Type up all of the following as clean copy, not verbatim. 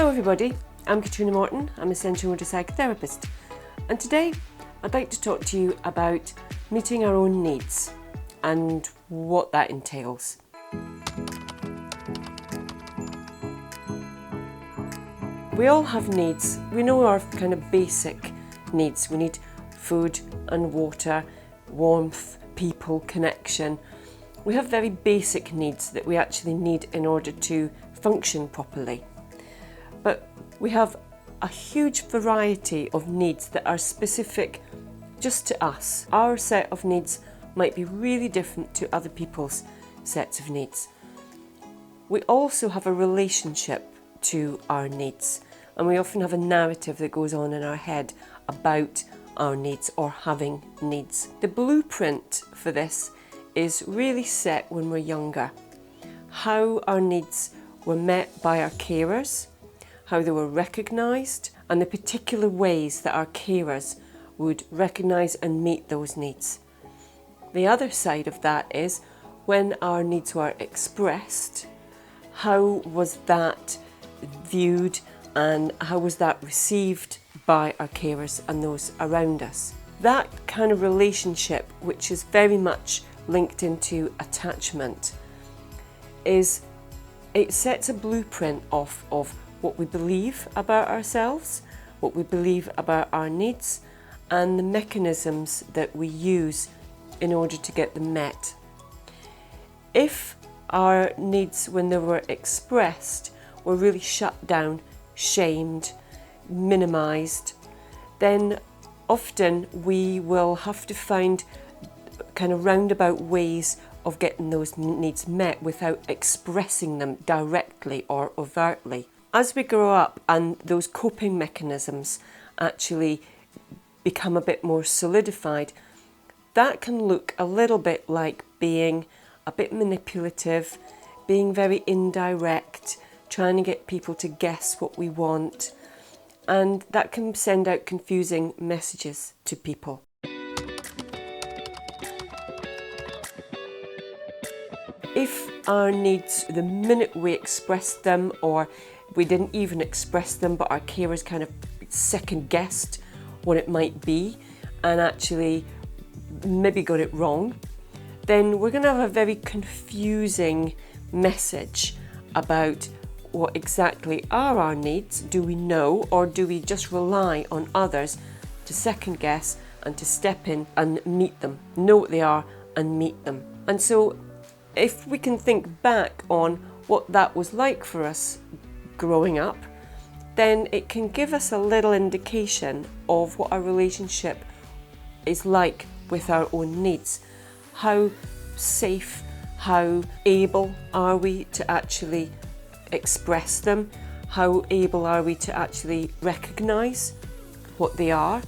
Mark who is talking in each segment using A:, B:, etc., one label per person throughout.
A: Hello everybody, I'm Catriona Morten, I'm a sensory motor psychotherapist, and today I'd like to talk to you about meeting our own needs and what that entails. We all have needs. We know our kind of basic needs. We need food and water, warmth, people, connection. We have very basic needs that we actually need in order to function properly. But we have a huge variety of needs that are specific just to us. Our set of needs might be really different to other people's sets of needs. We also have a relationship to our needs, and we often have a narrative that goes on in our head about our needs or having needs. The blueprint for this is really set when we're younger. How our needs were met by our carers, how they were recognised, and the particular ways that our carers would recognise and meet those needs. The other side of that is when our needs were expressed, how was that viewed and how was that received by our carers and those around us. That kind of relationship, which is very much linked into attachment, it sets a blueprint of what we believe about ourselves, what we believe about our needs, and the mechanisms that we use in order to get them met. If our needs, when they were expressed, were really shut down, shamed, minimised, then often we will have to find kind of roundabout ways of getting those needs met without expressing them directly or overtly. As we grow up and those coping mechanisms actually become a bit more solidified, that can look a little bit like being a bit manipulative, being very indirect, trying to get people to guess what we want, and that can send out confusing messages to people. If our needs, the minute we expressed them, or we didn't even express them, but our carers kind of second guessed what it might be and actually maybe got it wrong, then we're going to have a very confusing message about what exactly are our needs. Do we know, or do we just rely on others to second guess and to step in and meet them, know what they are and meet them? And so if we can think back on what that was like for us growing up, then it can give us a little indication of what our relationship is like with our own needs. How safe, how able are we to actually express them? How able are we to actually recognise what they are?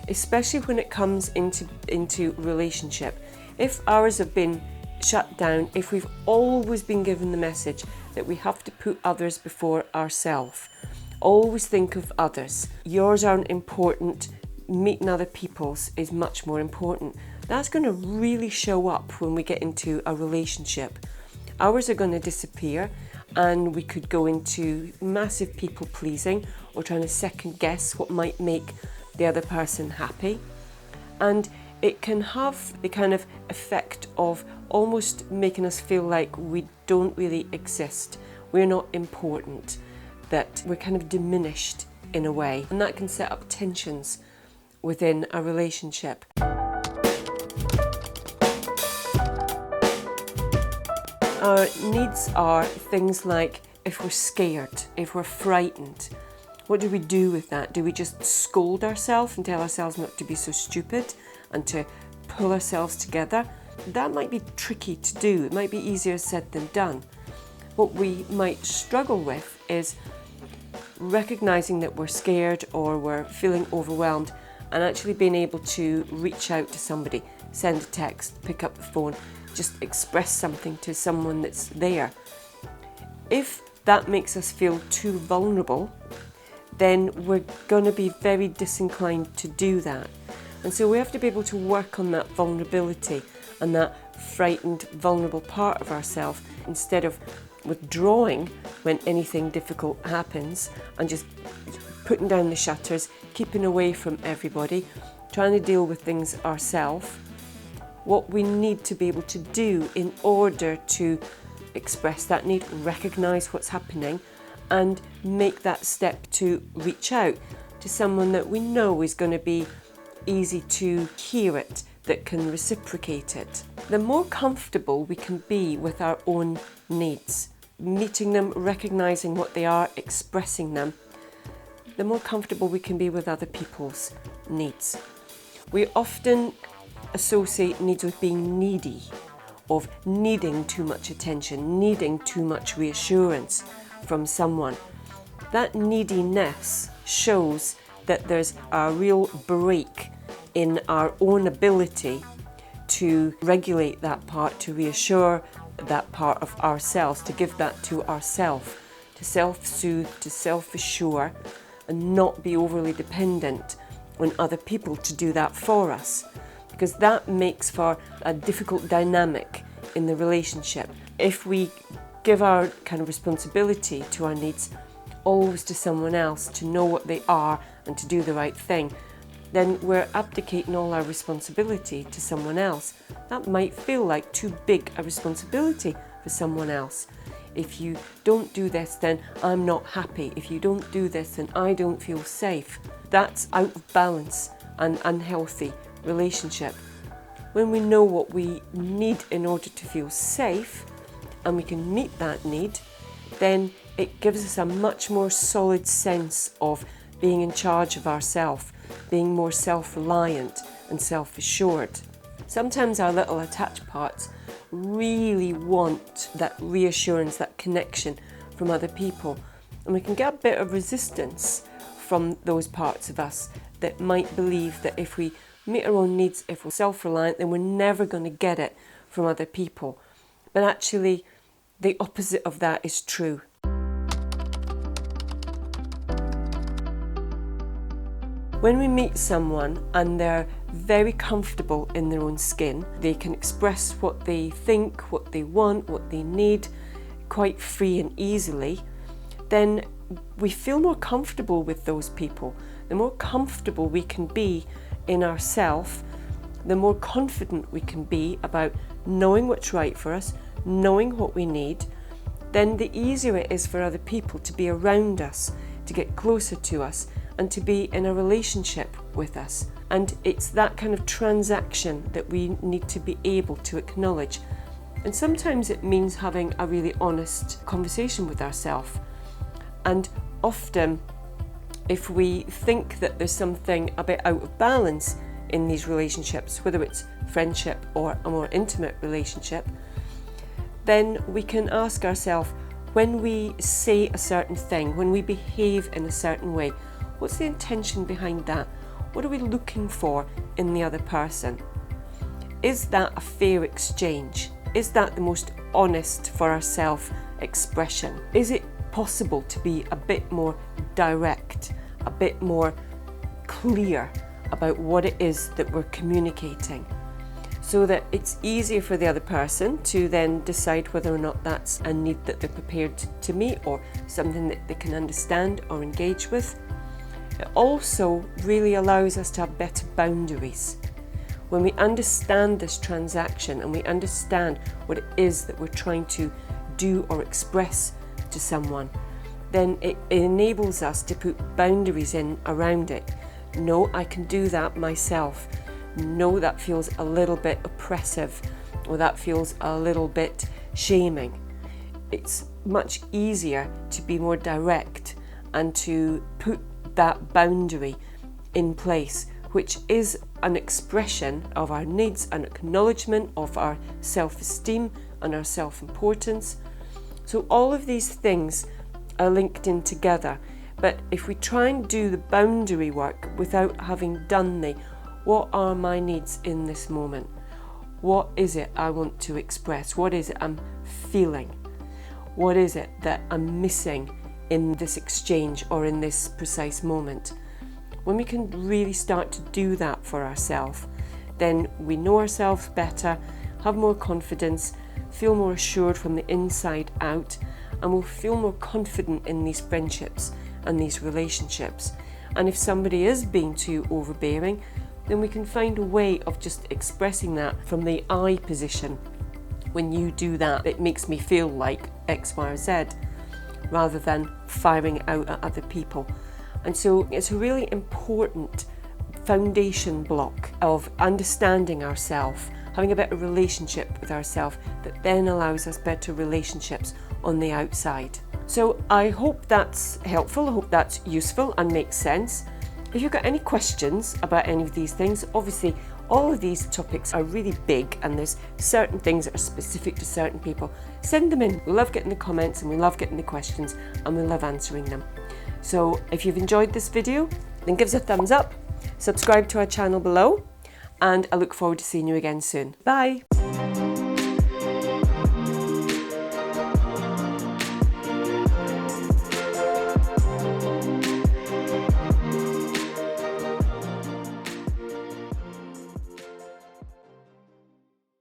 A: Especially when it comes into relationship. If ours have been shut down, if we've always been given the message that we have to put others before ourselves, always think of others, yours aren't important, meeting other people's is much more important, that's going to really show up when we get into a relationship. Ours are going to disappear, and we could go into massive people pleasing or trying to second guess what might make the other person happy. And it can have the kind of effect of almost making us feel like we don't really exist, we're not important, that we're kind of diminished in a way. And that can set up tensions within a relationship. Our needs are things like if we're scared, if we're frightened, what do we do with that? Do we just scold ourselves and tell ourselves not to be so stupid and to pull ourselves together? That might be tricky to do. It might be easier said than done. What we might struggle with is recognising that we're scared or we're feeling overwhelmed and actually being able to reach out to somebody, send a text, pick up the phone, just express something to someone that's there. If that makes us feel too vulnerable, then we're going to be very disinclined to do that. And so we have to be able to work on that vulnerability and that frightened, vulnerable part of ourselves instead of withdrawing when anything difficult happens and just putting down the shutters, keeping away from everybody, trying to deal with things ourselves. What we need to be able to do in order to express that need, recognise what's happening, and make that step to reach out to someone that we know is going to be easy to hear it, that can reciprocate it. The more comfortable we can be with our own needs, meeting them, recognising what they are, expressing them, the more comfortable we can be with other people's needs. We often associate needs with being needy, of needing too much attention, needing too much reassurance from someone. That neediness shows that there's a real break in our own ability to regulate that part, to reassure that part of ourselves, to give that to ourselves, to self-soothe, to self-assure, and not be overly dependent on other people to do that for us, because that makes for a difficult dynamic in the relationship. If we give our kind of responsibility to our needs always to someone else, to know what they are and to do the right thing, then we're abdicating all our responsibility to someone else. That might feel like too big a responsibility for someone else. If you don't do this, then I'm not happy. If you don't do this, then I don't feel safe. That's out of balance and unhealthy relationship. When we know what we need in order to feel safe, and we can meet that need, then it gives us a much more solid sense of being in charge of ourselves, being more self-reliant and self-assured. Sometimes our little attached parts really want that reassurance, that connection from other people, and we can get a bit of resistance from those parts of us that might believe that if we meet our own needs, if we're self-reliant, then we're never going to get it from other people. But actually, the opposite of that is true. When we meet someone and they're very comfortable in their own skin, they can express what they think, what they want, what they need, quite free and easily, then we feel more comfortable with those people. The more comfortable we can be in ourselves, the more confident we can be about knowing what's right for us, knowing what we need, then the easier it is for other people to be around us, to get closer to us, and to be in a relationship with us. And it's that kind of transaction that we need to be able to acknowledge. And sometimes it means having a really honest conversation with ourselves. And often, if we think that there's something a bit out of balance in these relationships, whether it's friendship or a more intimate relationship, then we can ask ourselves, when we say a certain thing, when we behave in a certain way, what's the intention behind that? What are we looking for in the other person? Is that a fair exchange? Is that the most honest for ourselves expression? Is it possible to be a bit more direct, a bit more clear about what it is that we're communicating, so that it's easier for the other person to then decide whether or not that's a need that they're prepared to meet or something that they can understand or engage with? It also really allows us to have better boundaries. When we understand this transaction and we understand what it is that we're trying to do or express to someone, then it enables us to put boundaries in around it. No, I can do that myself. No, that feels a little bit oppressive, or that feels a little bit shaming. It's much easier to be more direct and to put that boundary in place, which is an expression of our needs, an acknowledgement of our self-esteem and our self-importance. So all of these things are linked in together. But if we try and do the boundary work without having done the what are my needs in this moment? What is it I want to express? What is it I'm feeling? What is it that I'm missing in this exchange or in this precise moment? When we can really start to do that for ourselves, then we know ourselves better, have more confidence, feel more assured from the inside out, and we'll feel more confident in these friendships and these relationships. And if somebody is being too overbearing, then we can find a way of just expressing that from the I position. When you do that, it makes me feel like X, Y, or Z, rather than firing out at other people. And so it's a really important foundation block of understanding ourselves, having a better relationship with ourselves that then allows us better relationships on the outside. So I hope that's helpful, I hope that's useful and makes sense. If you've got any questions about any of these things, obviously all of these topics are really big and there's certain things that are specific to certain people. Send them in. We love getting the comments and we love getting the questions and we love answering them. So if you've enjoyed this video, then give us a thumbs up, subscribe to our channel below, and I look forward to seeing you again soon. Bye!